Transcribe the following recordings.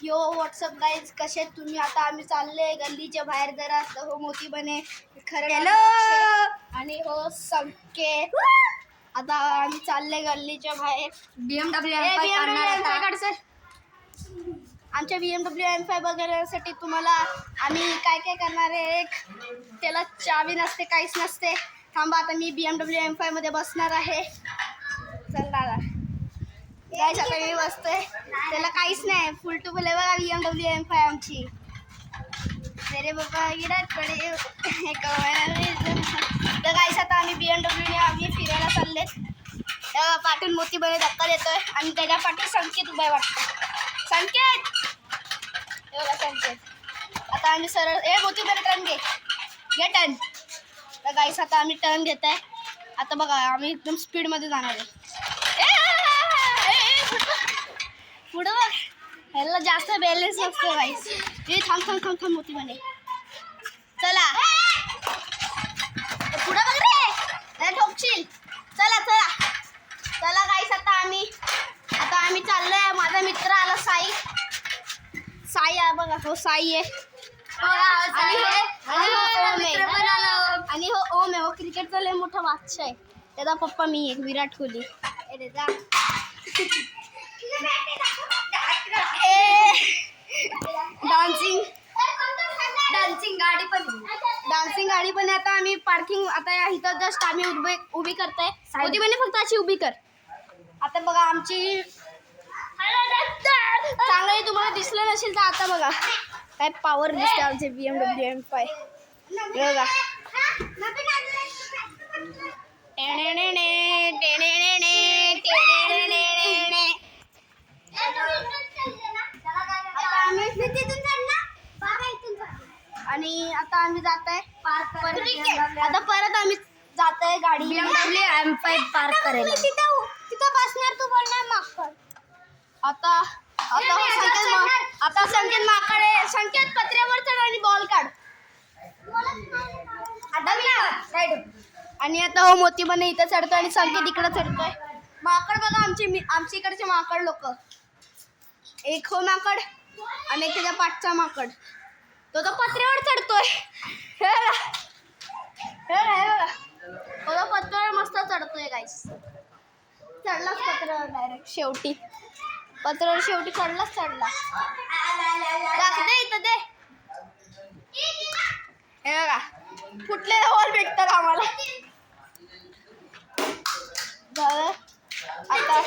यो WhatsApp guys कसे तुम्ही. आता आम्ही चालले गल्लीच्या बाहेर जरा. हो मोती बने खरं आणि हो संकेत. आता आम्ही चालले गल्लीच्या बाहेर. BMW आमच्या BMW M5 बघण्यासाठी तुम्हाला आम्ही काय काय करणार आहे. एक त्याला चावी नसते, काहीच नसते. थांबा आता मी BMW M5 मध्ये बसणार आहे. चला गाईस आता मी बसतोय. त्याला काहीच नाही, फुल टू फुल आहे बघा BMW M5 आमची. मेरे बाबा गिराकडे तर गाईस आता आम्ही BMW ने आम्ही फिरायला चाललेत. पाठून मोती बने धक्का देतोय आणि त्याच्या पाठी संकेत उभा वाटतो. संकेत एवढा संकेत. आता आम्ही सरळ मोती बने टर्न घे टर्न. तर गाईस आता आम्ही टर्न घेत आहे. आता बघा आम्ही एकदम स्पीडमध्ये जाणार आहे. पुढं बघ, ह्याला जास्त बॅलेन्स नसतो गाईस. हे थांब मोती बने. चला पुढं बघ रे, ठोकशील. चला गाईस आता आम्ही चाललोय. माझा मित्र आला साई आहे बघा. हो साई आहे आणि हो ओम आहे. हो क्रिकेटचा लय मोठा बादशाह आहे. त्याचा पप्पा मी आहे, विराट कोहली. डान्सिंग गाडी पण आता आम्ही पार्किंग आता इथं जस्ट आम्ही उभी करताय. मोदी म्हणे फक्त अशी उभी कर. आता बघा आमची चांगली तुम्हाला दिसलं नसेल तर आता बघा काय पॉवर दिसते आमचे BMW M5 बघा. आणि आता आम्ही जात आहे आता परत आम्ही जात आहे गाडी BMW M5 पार्क करायला. तिथं बसणार तू बोलणार माकड. आता संकेत माकडे. संकेत पत्र्यावर चढ आणि बॉल काढ. आणि आता हो मोती बने इथं चढतोय आणि संकेत इकडे चढतोय. माकड बघा आमच्या इकडचे माकड लोक. एक हो माकड आणि एक त्याच्या पाठचा माकड. तो पत्र्यावर चढतोय. पत्र्यावर मस्त चढतोय गाईस. चढलाच पत्र्यावर डायरेक्ट शेवटी. पत्र्यावर शेवटी चढला. इथं दे. हे बघा फुटलेला बॉल भेटतात आम्हाला. आता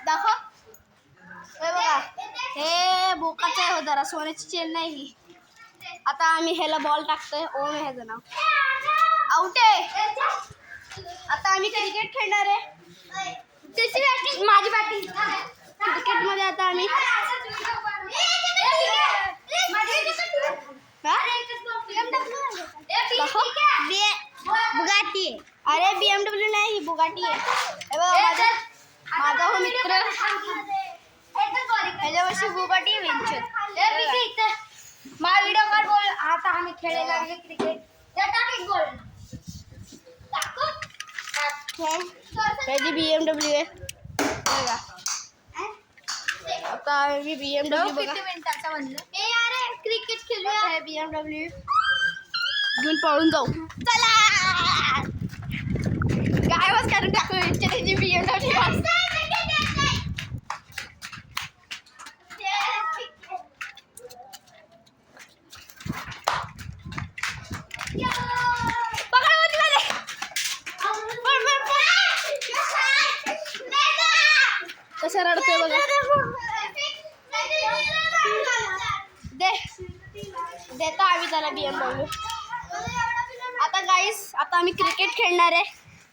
दाखव. हे बघा हे बोकाचं आहे हो जरा. सोन्याची चेन नाही ही. आता आम्ही ह्याला बॉल टाकतोय. ओम आहे ह्याचं नाव. आउट आहे. आता आम्ही क्रिकेट खेळणार आहे. त्याची बॅटिंग माझी बॅटिंग. क्रिकेटमध्ये आता आम्ही बुगाटी. अरे BMW नाही, ही बुगाटी आहे. माझा हो मित्र ह्याच्यावर्षी बुगाटी वेंचर. माझा व्हिडिओ कॉल बोल. आता आम्ही खेळायला लागले क्रिकेट. त्याची BMW आहे बघा. आता आम्ही BMW बघा क्रिकेट खेळूया. BMW घेऊन पळून जाऊ. चला काय बस करून टाकू. त्याची BMW कसं रडतोय बघा. देतो आम्ही त्याला BMW. आता गाईस आता आम्ही क्रिकेट खेळणार आहे.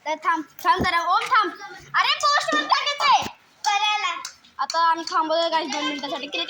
तर थांब जरा. ओम थांब. अरे पोस्ट मध्ये टाकायचंय. आता आम्ही थांबवतोय गाईस 2 मिनिटासाठी. क्रिकेट